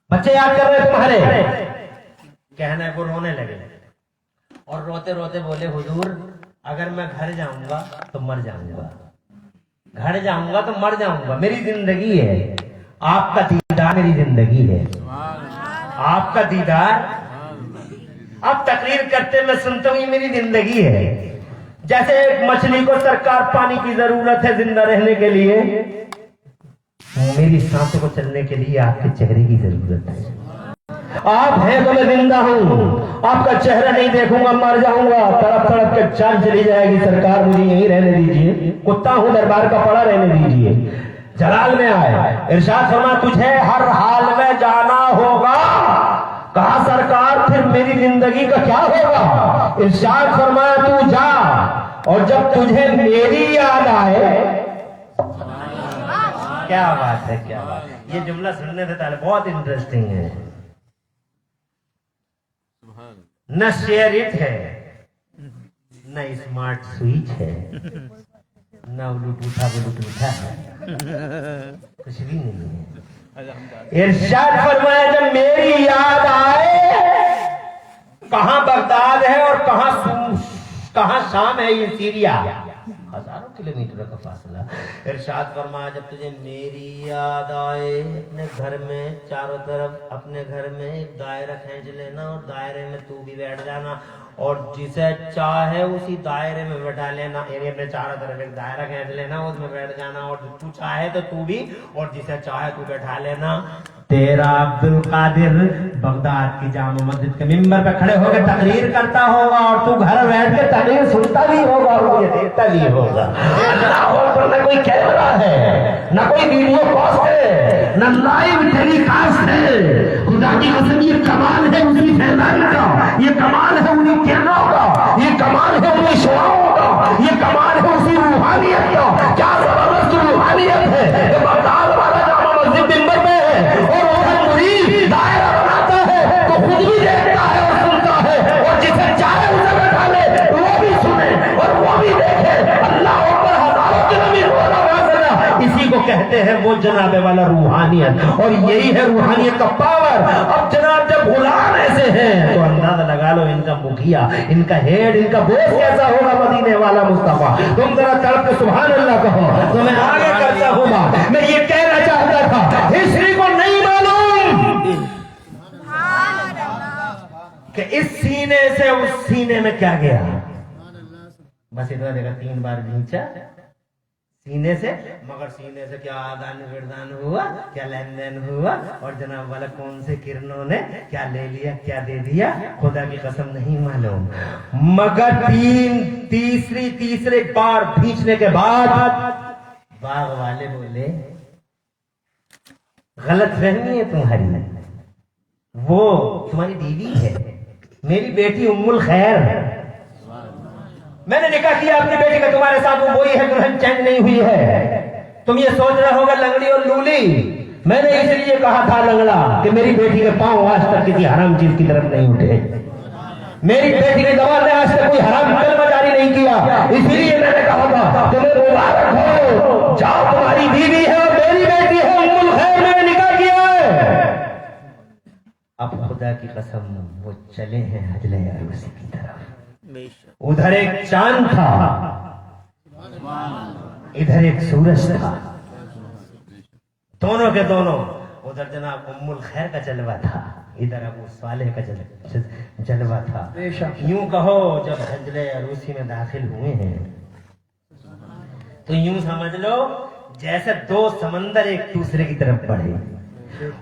बच्चे याद कर रहे तुम्हारे, कहना वो रोने लगे और रोते रोते बोले हुजूर अगर मैं घर जाऊंगा तो मर जाऊंगा, घर जाऊंगा तो मर जाऊंगा, मेरी जिंदगी है, आपका दीदार मेरी जिंदगी है, आपका दीदार आप तकरीर करते मैं सुनता हूं ये मेरी जिंदगी है। जैसे एक मछली को सरकार पानी की जरूरत है जिंदा रहने के लिए, मेरी सांसों को चलने के लिए आपके चेहरे की जरूरत है। आप हैं तो मैं जिंदा हूं, आपका चेहरा नहीं देखूंगा मर जाऊंगा, तड़प तड़प के जान चली जाएगी, सरकार मुझे यहीं रहने दीजिए, कुत्ता हूं दरबार का पड़ा रहने दीजिए। जलाल में आए इरशाद फरमा तुझे हर हाल में जाना होगा, कहा सरकार फिर मेरी जिंदगी का क्या होगा? इरशाद फरमाया तू जा और जब तुझे मेरी याद आए, क्या बात है क्या बात है, ये जुमला सुनने से पहले बहुत इंटरेस्टिंग है। न शेयर इट है, न स्मार्ट स्विच है, न ब्लूटूथ है, कुछ भी नहीं है। इरशाद फरमाया जब मेरी याद आए, कहां बगदाद है और कहां शाम है, ये सीरिया, हजारों किलोमीटर का फासला। इरशाद फरमाया जब तुझे मेरी याद आए, अपने घर में चारों तरफ अपने घर में एक दायरा खींच लेना और दायरे में तू भी बैठ जाना और जिसे चाहे उसी दायरे में बैठा लेना, यानी अपने चारों तरफ एक दायरा खींच लेना, उसमें बैठ जाना और तू चाहे तो तू भी और जिसे चाहे तू बैठा लेना। तेरा अब्दुल कादिर बगदाद की जामा मस्जिद के मिंबर पे खड़े होकर तकरीर करता होगा और तू घर बैठ के तकरीर सुनता भी होगा और मुझे देखता भी होगा। न कोई कैमरा है, न कोई वीडियो कॉस्ट है, न लाइव टेलीकास्ट है। खुदा की कसम ये कमाल है उसी फैलाने का, ये कमाल है उन्हीं कैमरों का, ये कमाल है उन्हीं शोरों का, ये कमाल है उसी रूहानियत का। क्या जबरदस्त रूहानियत है। बगदाद वाला जामा मस्जिद मिंबर में है और उधर मुरीद दायरा बनाता है तो खुद भी देखता है और सुनता है और जिसे चाहे उसे बैठा ले वो भी सुने और वो भी देखे। अल्लाह ऊपर हजारों किलोमीटर इसी को कहते हैं वो जनाबे वाला रूहानियत, और यही है रूहानियत का पावर। अब जनाब जब गुलाम ऐसे हैं तो अंदाजा लगा लो इनका मुखिया, इनका हेड, इनका बोस कैसा होगा, मदीने वाला मुस्तफा। तुम जरा तड़प के सुभान अल्लाह कहो तो मैं आगे करता हूँ। मैं ये कहना चाहता था हिस्ट्री को नहीं मालूम कि इस सीने से उस सीने में क्या गया, बस इतना देखा 3 बार खींचा सीने से, मगर सीने से क्या आदान विरदान हुआ, क्या लेन देन हुआ और जनाब वाला कौन से किरणों ने क्या ले लिया क्या दे दिया, खुदा की कसम नहीं मालूम। मगर तीसरे बार खींचने के बाद बाग वाले बोले गलत फहमी है तुम्हारी, वो तुम्हारी बीवी है, मेरी बेटी उम्मुल खैर, मैंने निकाह किया अपनी बेटी का तुम्हारे साथ, वो वही है दुल्हन चेंज नहीं हुई है। तुम ये सोच रहे होगा लंगड़ी और लूली, मैंने इसलिए कहा था लंगड़ा कि मेरी बेटी के पांव आज तक किसी हराम चीज की तरफ नहीं उठे, मेरी बेटी की दवा ने आज तक कोई हराम कलमा जारी नहीं किया, इसलिए मैंने कहा था तुम्हें मुबारक हो, जाओ तुम्हारी बीवी है और मेरी बेटी है उम्मुल खैर, मैंने निकाह किया है। अब खुदा की कसम वो चले हैं हजले अरूसी की तरफ। उधर एक चांद था, इधर एक सूरज था, दोनों के दोनों, उधर जनाब उम्मुल खैर का जलवा था, इधर अबू सालेह का जलवा था। यूं कहो जब हजले अरूसी में दाखिल हुए हैं तो यूं समझ लो जैसे 2 समंदर एक दूसरे की तरफ बढ़े,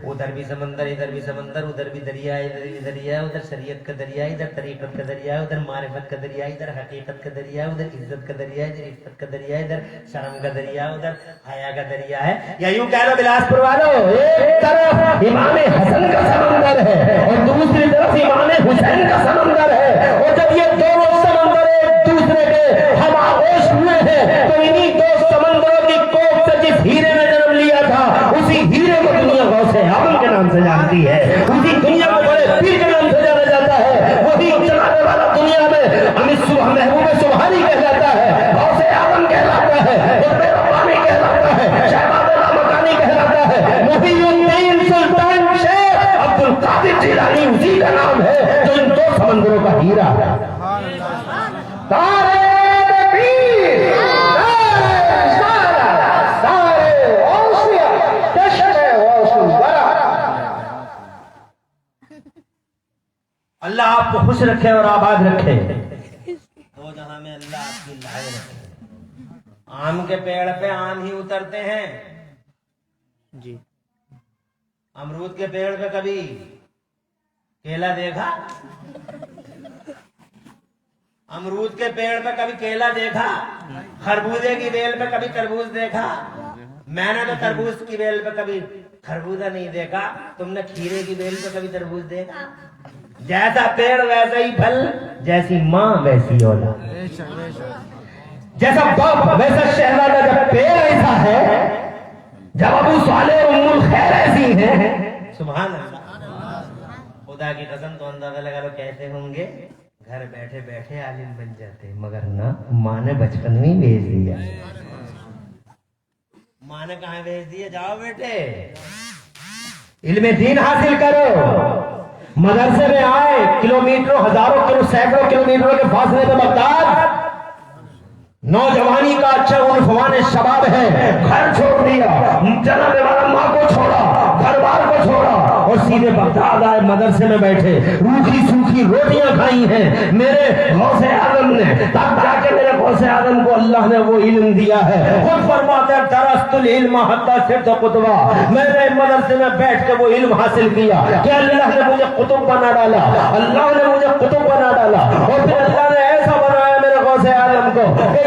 उधर भी समंदर इधर भी समंदर, उधर भी दरिया इधर भी दरिया, उधर शरीयत का दरिया इधर तरीकत का दरिया, उधर मारिफत का दरिया इधर हकीकत का दरिया, उधर इज्जत का दरिया इधर इज्जत का दरिया, इधर शर्म का दरिया उधर हया का दरिया है। या यूं कह लो बिलासपुर वालों, एक तरफ इमाम हसन का समंदर है और दूसरी तरफ इमाम हुसैन का समंदर है, और जब ये दोनों समंदर एक दूसरे के हम आगोश हुए हैं तो इन्हीं 2 समंदरों की कोख से जिस हीरे ने जन्म लिया था उसी हीरे को दुनिया गौसे आजम के नाम से जानती है, उसी दुनिया में बड़े पीर के नाम से जाना जाता है, वही चलाने वाला दुनिया में अमित महबूब सुबहानी कहलाता है, गौसे आजम कहलाता है, रब्बानी कहलाता है, शहबाज मकानी कहलाता है, मुहीउद्दीन सुल्तान शेख हीरा, सारे पीर, सारे औसिया, चश्मे औसुल बरा। अल्लाह आपको खुश रखे और आबाद रखे। दो जहां में अल्लाह आपकी लाए रखे। आम के पेड़ पे आम ही उतरते हैं जी। अमरूद के पेड़ पे कभी केला देखा? अमरूद के पेड़ पे कभी केला देखा? खरबूजे की बेल पे कभी तरबूज देखा? मैंने तो तरबूज की बेल पे कभी खरबूजा नहीं देखा। तुमने खीरे की बेल पे कभी तरबूज देखा? जैसा पेड़ वैसा ही फल, जैसी माँ वैसी औलाद, जैसा बाप वैसा शहजादा। जब पेड़ ऐसा है, जब अबू साले उम्मुल खैर ऐसी है, सुभान अल्लाह, खुदा की कसम। तो अंदाजा लगा लो कैसे होंगे। घर बैठे बैठे आलिम बन जाते, मगर ना, माँ ने बचपन में ही भेज दिया। माँ ने कहा भेज दिया, जाओ बेटे इल्मे दीन हासिल करो। मदरसे में आए, किलोमीटरों, हजारों किलो, सैकड़ों किलोमीटरों के फासले में बगदाद। नौजवानी का अच्छा उन्फवान शबाब है, घर छोड़ दिया, जनाब वाला माँ को छोड़ा, घर बार को छोड़ा और सीधे बगदाद आए। मदरसे में बैठे, रूखी सूखी रोटियां खाई हैं मेरे गौसे आदम ने। तब जाके मेरे गौसे आदम को अल्लाह ने वो इल्म दिया है। खुद फरमाते हैं दरस्तुल इल्म हत्ता सिर्फ कुतुबा, मैंने मदरसे में बैठ के वो इल्म हासिल किया कि अल्लाह ने मुझे कुतुब बना डाला, अल्लाह ने मुझे कुतुब बना डाला। और फिर अल्लाह ने ऐसा बनाया मेरे गौसे आदम को,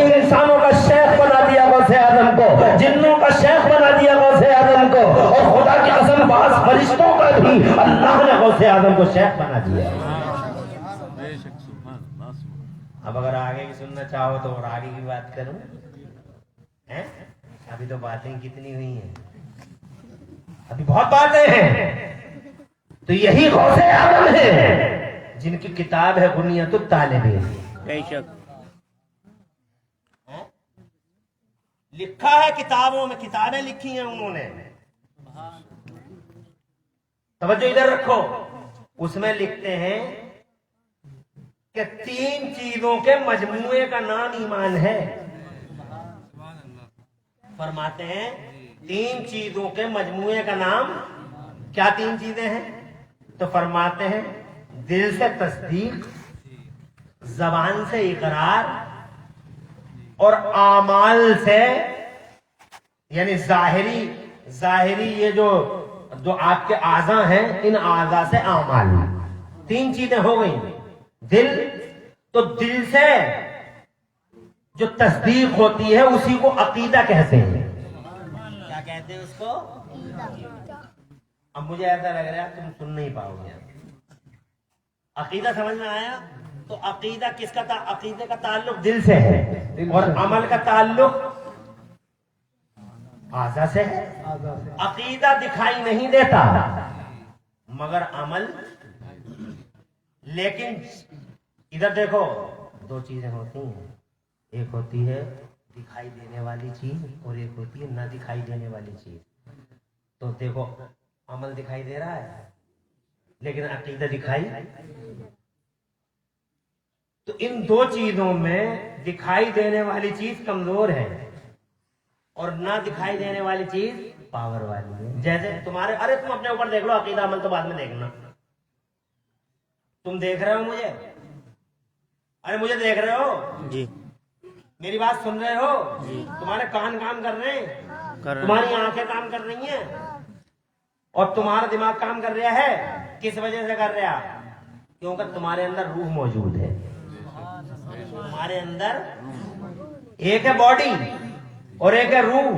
इंसानों का शेख बना दिया गौसे आदम को, जिन्नों का शेख बना दिया गौसे आदम को, और खुदा की कसम बास फरिश्तों का भी अल्लाह ने गौसे आदम को शेख बना दिया। अब अगर आगे की सुनना चाहो तो और आगे की बात करूं, हैं? अभी तो बातें कितनी हुई हैं, अभी बहुत बातें हैं। तो यही गौसे आदम है जिनकी किताब है बुनियतुत तालिबीन। बेशक लिखा है किताबों में, किताबें लिखी हैं उन्होंने। तवज्जो इधर रखो। उसमें लिखते हैं कि 3 चीजों के मजमूए का नाम ईमान है। फरमाते हैं 3 चीजों के मजमूए का नाम, क्या 3 चीजें हैं? तो फरमाते हैं दिल से तस्दीक, जबान से इकरार और आमाल से, यानी जाहिरी ये जो आपके आज़ा हैं, इन आज़ा से आमाल। 3 चीजें हो गई। दिल, तो दिल से जो तस्दीक होती है उसी को अकीदा कहते हैं। क्या कहते हैं उसको? अब मुझे ऐसा लग रहा है तुम सुन नहीं पाओगे। अकीदा समझ में आया? तो अकीदा किसका था? अकीदे का ताल्लुक दिल से है और अमल का ताल्लुक आज़ा से है। अकीदा दिखाई नहीं देता मगर अमल। लेकिन इधर देखो, 2 चीजें होती हैं, एक होती है दिखाई देने वाली चीज और एक होती है ना दिखाई देने वाली चीज। तो देखो अमल दिखाई दे रहा है लेकिन अकीदा दिखाई। तो इन 2 चीजों में दिखाई देने वाली चीज कमजोर है और ना दिखाई देने वाली चीज पावर वाली है। जैसे तुम्हारे, अरे तुम अपने ऊपर देख लो, अकीदा अमल तो बाद में देखना। तुम देख रहे हो मुझे? अरे मुझे देख रहे हो जी? मेरी बात सुन रहे हो जी? तुम्हारे कान काम कर रहे हैं, तुम्हारी आंखें काम कर रही हैं और तुम्हारा दिमाग काम कर रहा है। किस वजह से कर रहा? क्योंकि तुम्हारे अंदर रूह मौजूद है। तुम्हारे अंदर एक है बॉडी और एक है रूह।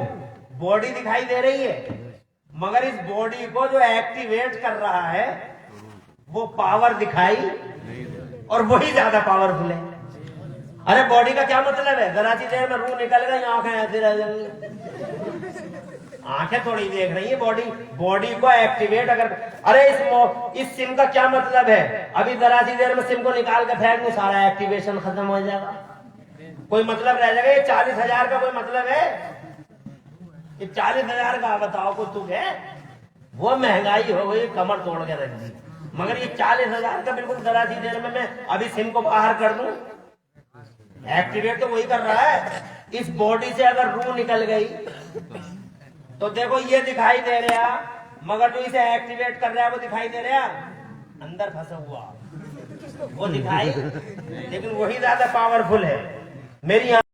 बॉडी दिखाई दे रही है मगर इस बॉडी को जो एक्टिवेट कर रहा है वो पावर दिखाई, और वही ज्यादा पावरफुल है। अरे बॉडी का क्या मतलब है? जरा सी देर में रूह निकल गई, आंखें ऐसे रह जाएंगी। आंखें थोड़ी देख रही है, बॉडी को एक्टिवेट अगर, अरे इस सिम का क्या मतलब है? अभी जरा सी देर में सिम को निकाल के फेंक दूं, सारा एक्टिवेशन खत्म हो जाएगा, कोई मतलब रह जाएगा। ये 40,000 का कोई मतलब है? ये 40,000 का बताओ कुछ तुम है? वो महंगाई हो गई, कमर तोड़ के रख दी। मगर ये 40,000 का बिल्कुल जरा सी देर में मैं अभी सिम को बाहर कर दूं, एक्टिवेट तो वही कर रहा है। इस बॉडी से अगर रूह निकल गई तो देखो ये दिखाई दे रहा, मगर जो इसे एक्टिवेट कर रहा है वो दिखाई दे रहा अंदर फंसा हुआ, वो दिखाई, लेकिन वही ज्यादा पावरफुल है। मेरी